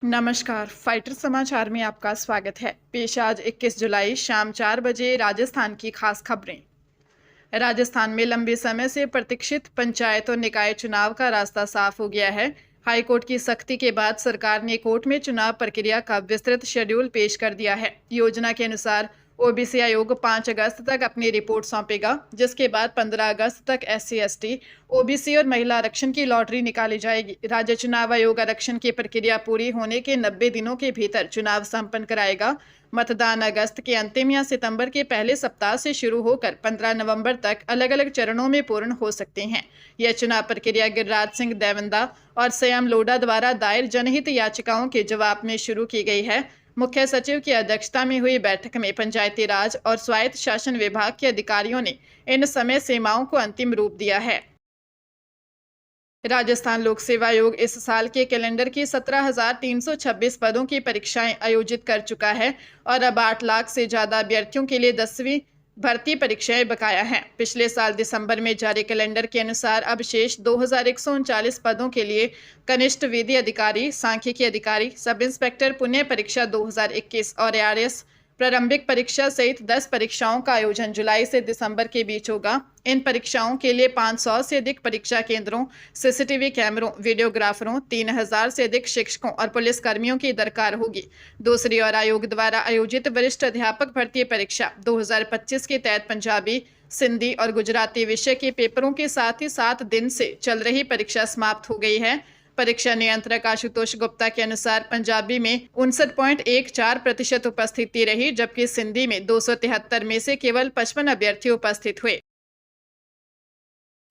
नमस्कार, फाइटर समाचार में आपका स्वागत है। पेश आज 21 जुलाई शाम 4 बजे राजस्थान की खास खबरें। राजस्थान में लंबे समय से प्रतीक्षित पंचायत और निकाय चुनाव का रास्ता साफ हो गया है। हाईकोर्ट की सख्ती के बाद सरकार ने कोर्ट में चुनाव प्रक्रिया का विस्तृत शेड्यूल पेश कर दिया है। योजना के अनुसार ओबीसी आयोग 5 अगस्त तक अपनी रिपोर्ट सौंपेगा, जिसके बाद 15 अगस्त तक SC ST, ओबीसी और महिला आरक्षण की लॉटरी निकाली जाएगी। राज्य चुनाव आयोग आरक्षण की प्रक्रिया पूरी होने के 90 दिनों के भीतर चुनाव संपन्न कराएगा। मतदान अगस्त के अंतिम या सितंबर के पहले सप्ताह से शुरू होकर 15 नवंबर तक अलग अलग चरणों में पूर्ण हो सकते हैं। यह चुनाव प्रक्रिया गिरिराज सिंह देवंदा और श्याम लोढ़ा द्वारा दायर जनहित याचिकाओं के जवाब में शुरू की गई है। मुख्य सचिव की अध्यक्षता में हुई बैठक में पंचायती राज और स्वायत्त शासन विभाग के अधिकारियों ने इन समय सीमाओं को अंतिम रूप दिया है। राजस्थान लोक सेवा आयोग इस साल के कैलेंडर की 17,326 पदों की परीक्षाएं आयोजित कर चुका है और अब 8 लाख से ज्यादा अभ्यर्थियों के लिए 10वीं भर्ती परीक्षाएं बकाया हैं। पिछले साल दिसंबर में जारी कैलेंडर के अनुसार अब शेष 2,139 पदों के लिए कनिष्ठ विधि अधिकारी, सांख्यिकी अधिकारी, सब इंस्पेक्टर पुनः परीक्षा 2021 और ARS प्रारंभिक परीक्षा सहित 10 परीक्षाओं का आयोजन जुलाई से दिसंबर के बीच होगा। इन परीक्षाओं के लिए 500 से अधिक परीक्षा केंद्रों, CCTV कैमरों, वीडियोग्राफरों, 3,000 से अधिक शिक्षकों और पुलिस कर्मियों की दरकार होगी। दूसरी ओर आयोग द्वारा आयोजित वरिष्ठ अध्यापक भर्ती परीक्षा 2025 के तहत पंजाबी, सिंधी और गुजराती विषय के पेपरों के साथ ही 7 दिन से चल रही परीक्षा समाप्त हो गई है। परीक्षा नियंत्रक आशुतोष गुप्ता के अनुसार पंजाबी में 59.14% उपस्थिति रही, जबकि सिंधी में 273 में से केवल 55 अभ्यर्थी उपस्थित हुए।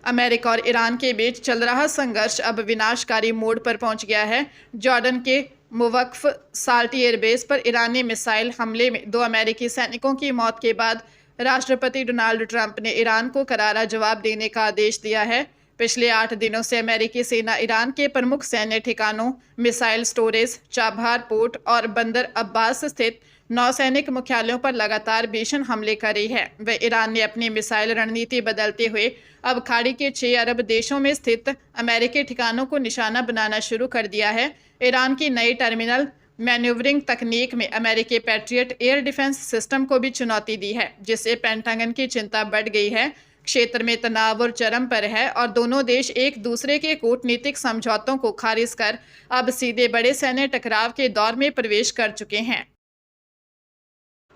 अमेरिका और ईरान के बीच चल रहा संघर्ष अब विनाशकारी मोड़ पर पहुंच गया है। जॉर्डन के मुवक्फ साल्टी एयरबेस पर ईरानी मिसाइल हमले में 2 अमेरिकी सैनिकों की मौत के बाद राष्ट्रपति डोनाल्ड ट्रंप ने ईरान को करारा जवाब देने का आदेश दिया है। पिछले 8 दिनों से अमेरिकी सेना ईरान के प्रमुख सैन्य ठिकानों, मिसाइल स्टोरेज, चाबहार पोर्ट और बंदर अब्बास स्थित नौसैनिक मुख्यालयों पर लगातार भीषण हमले कर रही है। वह ईरान ने अपनी मिसाइल रणनीति बदलते हुए अब खाड़ी के 6 अरब देशों में स्थित अमेरिकी ठिकानों को निशाना बनाना शुरू कर दिया है। ईरान की नई टर्मिनल मैन्यूवरिंग तकनीक में अमेरिकी पैट्रियट एयर डिफेंस सिस्टम को भी चुनौती दी है, जिससे पेंटागन की चिंता बढ़ गई है। क्षेत्र में तनाव और चरम पर है और दोनों देश एक दूसरे के कूटनीतिक समझौतों को खारिज कर अब सीधे बड़े सैन्य टकराव के दौर में प्रवेश कर चुके हैं।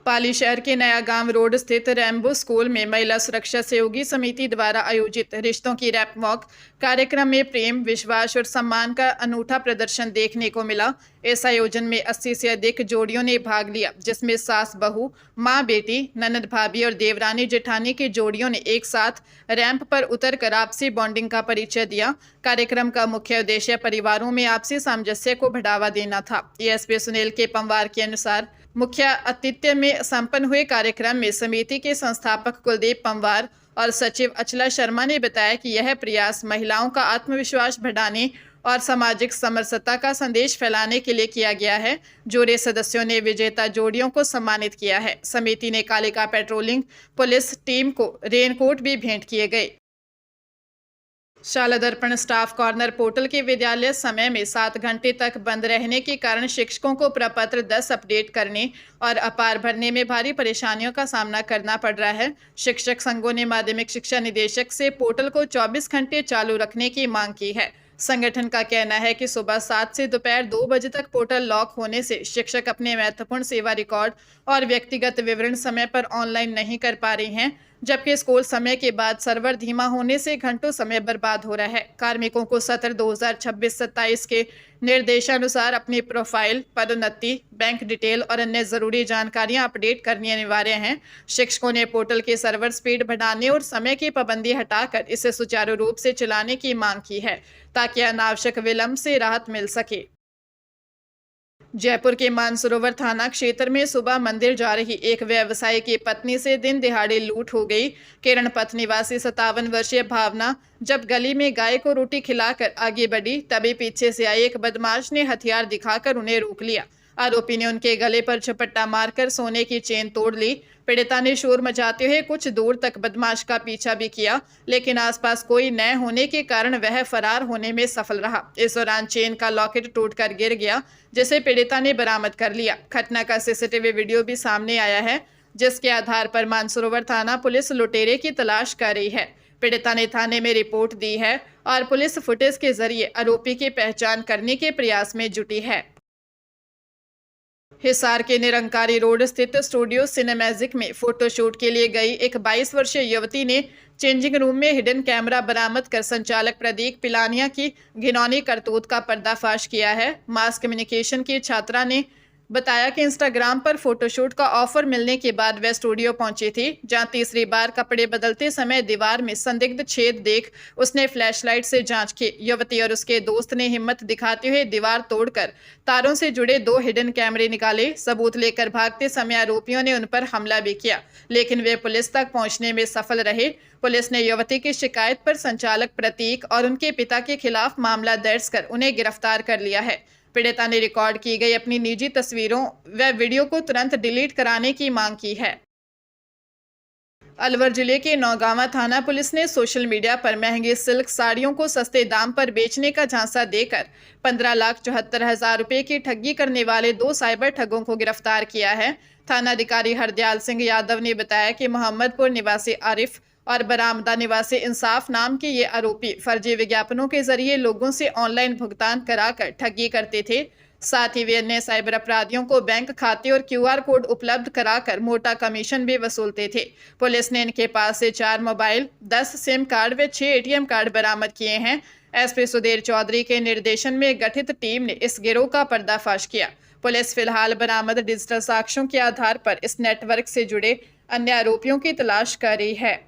पाली शहर के नया गांव रोड स्थित रैम्बो स्कूल में महिला सुरक्षा सहयोगी समिति द्वारा आयोजित रिश्तों की रैप वॉक कार्यक्रम में प्रेम, विश्वास और सम्मान का अनूठा प्रदर्शन देखने को मिला। इस आयोजन में 80 से अधिक जोड़ियों ने भाग लिया, जिसमें सास बहू, माँ बेटी, ननद भाभी और देवरानी जेठानी की जोड़ियों ने एक साथ रैंप पर उतरकर आपसी बॉन्डिंग का परिचय दिया। कार्यक्रम का मुख्य उद्देश्य परिवारों में आपसी सामंजस्य को बढ़ावा देना था। ESP सुनील के पंवार के अनुसार मुख्य आतिथ्य में संपन्न हुए कार्यक्रम में समिति के संस्थापक कुलदीप पंवार और सचिव अचला शर्मा ने बताया कि यह प्रयास महिलाओं का आत्मविश्वास बढ़ाने और सामाजिक समरसता का संदेश फैलाने के लिए किया गया है। जोड़े सदस्यों ने विजेता जोड़ियों को सम्मानित किया है। समिति ने कालिका पेट्रोलिंग पुलिस टीम को रेनकोट भी भेंट किए गए। शाला दर्पण स्टाफ कॉर्नर पोर्टल के विद्यालय समय में 7 घंटे तक बंद रहने के कारण शिक्षकों को प्रपत्र 10 अपडेट करने और अपार भरने में भारी परेशानियों का सामना करना पड़ रहा है। शिक्षक संघों ने माध्यमिक शिक्षा निदेशक से पोर्टल को 24 घंटे चालू रखने की मांग की है। संगठन का कहना है कि सुबह 7 से दोपहर 2 बजे तक पोर्टल लॉक होने से शिक्षक अपने महत्वपूर्ण सेवा रिकॉर्ड और व्यक्तिगत विवरण समय पर ऑनलाइन नहीं कर पा रहे हैं, जबकि स्कूल समय के बाद सर्वर धीमा होने से घंटों समय बर्बाद हो रहा है। कार्मिकों को सत्र 2026-27 के निर्देशानुसार अपनी प्रोफाइल, पदोन्नति, बैंक डिटेल और अन्य जरूरी जानकारियां अपडेट करनी अनिवार्य हैं। शिक्षकों ने पोर्टल के सर्वर स्पीड बढ़ाने और समय की पाबंदी हटाकर इसे सुचारू रूप से चलाने की मांग की है, ताकि अनावश्यक विलंब से राहत मिल सके। जयपुर के मानसरोवर थाना क्षेत्र में सुबह मंदिर जा रही एक व्यवसायी की पत्नी से दिन दिहाड़े लूट हो गई। किरणपथ निवासी 57 वर्षीय भावना जब गली में गाय को रोटी खिलाकर आगे बढ़ी, तभी पीछे से आए एक बदमाश ने हथियार दिखाकर उन्हें रोक लिया। आरोपी ने उनके गले पर झपट्टा मारकर सोने की चेन तोड़ ली। पीड़िता ने शोर मचाते हुए कुछ दूर तक बदमाश का पीछा भी किया, लेकिन आसपास कोई न होने के कारण वह फरार होने में सफल रहा। इस दौरान चेन का लॉकेट टूटकर गिर गया, जिसे पीड़िता ने बरामद कर लिया। घटना का सीसीटीवी वीडियो भी सामने आया है, जिसके आधार पर मानसरोवर थाना पुलिस लुटेरे की तलाश कर रही है। पीड़िता ने थाने में रिपोर्ट दी है और पुलिस फुटेज के जरिए आरोपी की पहचान करने के प्रयास में जुटी है। हिसार के निरंकारी रोड स्थित स्टूडियो सिनेमैजिक में फोटोशूट के लिए गई एक 22 वर्षीय युवती ने चेंजिंग रूम में हिडन कैमरा बरामद कर संचालक प्रदीप पिलानिया की घिनौनी करतूत का पर्दाफाश किया है। मास कम्युनिकेशन की छात्रा ने बताया कि इंस्टाग्राम पर फोटोशूट का ऑफर मिलने के बाद वह स्टूडियो पहुंची थी, जहां तीसरी बार कपड़े बदलते समय दीवार में संदिग्ध छेद देख उसने फ्लैशलाइट से जांच की। युवती और उसके दोस्त ने हिम्मत दिखाते हुए दीवार तोड़कर तारों से जुड़े 2 हिडन कैमरे निकाले। सबूत लेकर भागते समय आरोपियों ने उन पर हमला भी किया, लेकिन वे पुलिस तक पहुंचने में सफल रहे। पुलिस ने युवती की शिकायत पर संचालक प्रतीक और उनके पिता के खिलाफ मामला दर्ज कर उन्हें गिरफ्तार कर लिया है। पीड़िता ने रिकॉर्ड की गई अपनी निजी तस्वीरों व वीडियो को तुरंत डिलीट कराने की मांग की है। अलवर जिले के नौगावा थाना पुलिस ने सोशल मीडिया पर महंगी सिल्क साड़ियों को सस्ते दाम पर बेचने का झांसा देकर 15,74,000 रुपए की ठगी करने वाले 2 साइबर ठगों को गिरफ्तार किया है। थानाधिकारी हरदयाल सिंह यादव ने बताया कि मोहम्मदपुर निवासी आरिफ और बरामदा निवासी इंसाफ नाम के ये आरोपी फर्जी विज्ञापनों के जरिए लोगों से ऑनलाइन भुगतान कराकर ठगी करते थे। साथ ही वे अन्य साइबर अपराधियों को बैंक खाते और QR कोड उपलब्ध कराकर मोटा कमीशन भी वसूलते थे। पुलिस ने इनके पास से 4 मोबाइल, 10 सिम कार्ड व 6 ATM कार्ड बरामद किए हैं। SP सुधीर चौधरी के निर्देशन में गठित टीम ने इस गिरोह का पर्दाफाश किया। पुलिस फिलहाल बरामद डिजिटल साक्ष्यों के आधार पर इस नेटवर्क से जुड़े अन्य आरोपियों की तलाश कर रही है।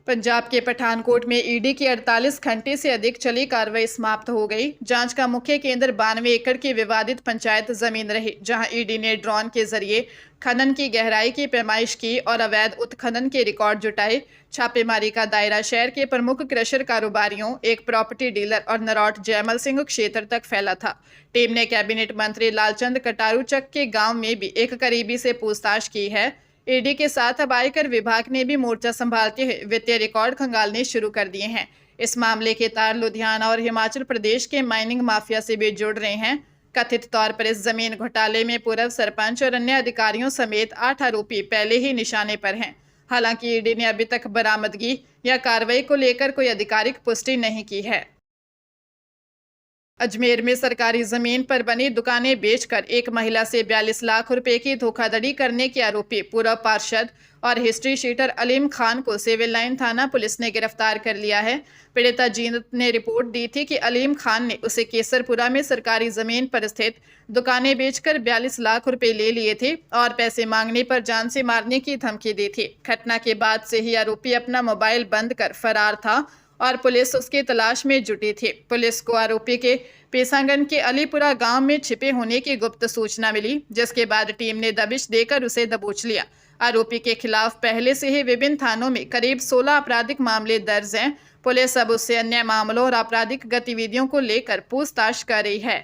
पंजाब के पठानकोट में ईडी की 48 घंटे से अधिक चली कार्रवाई समाप्त हो गई। जांच का मुख्य केंद्र 92 एकड़ की विवादित पंचायत जमीन रही, जहां ईडी ने ड्रोन के जरिए खनन की गहराई की पैमाइश की और अवैध उत्खनन के रिकॉर्ड जुटाए। छापेमारी का दायरा शहर के प्रमुख क्रशर कारोबारियों, एक प्रॉपर्टी डीलर और नरौट जयमल सिंह क्षेत्र तक फैला था। टीम ने कैबिनेट मंत्री लालचंद कटारूचक के गाँव में भी एक करीबी से पूछताछ की है। ईडी के साथ अब आयकर विभाग ने भी मोर्चा संभालते हुए वित्तीय रिकॉर्ड खंगालने शुरू कर दिए हैं। इस मामले के तार लुधियाना और हिमाचल प्रदेश के माइनिंग माफिया से भी जुड़ रहे हैं। कथित तौर पर इस जमीन घोटाले में पूर्व सरपंच और अन्य अधिकारियों समेत 8 आरोपी पहले ही निशाने पर हैं। हालांकि ईडी ने अभी तक बरामदगी या कार्रवाई को लेकर कोई आधिकारिक पुष्टि नहीं की है। अजमेर में सरकारी जमीन पर बनी दुकानें बेचकर एक महिला से 42 लाख रुपए की धोखाधड़ी करने के आरोपी पूर्व पार्षद और हिस्ट्री शीटर अलीम खान को सिविल लाइन थाना पुलिस ने गिरफ्तार कर लिया है। पीड़िता जीनत ने रिपोर्ट दी थी कि अलीम खान ने उसे केसरपुरा में सरकारी जमीन पर स्थित दुकानें बेचकर 42 लाख रुपए ले लिए थे और पैसे मांगने पर जान से मारने की धमकी दी थी। घटना के बाद से ही आरोपी अपना मोबाइल बंद कर फरार था और पुलिस उसकी तलाश में जुटी थी। पुलिस को आरोपी के पेसांगन के अलीपुरा गांव में छिपे होने की गुप्त सूचना मिली, जिसके बाद टीम ने दबिश देकर उसे दबोच लिया। आरोपी के खिलाफ पहले से ही विभिन्न थानों में करीब 16 आपराधिक मामले दर्ज हैं। पुलिस अब उससे अन्य मामलों और आपराधिक गतिविधियों को लेकर पूछताछ कर रही है।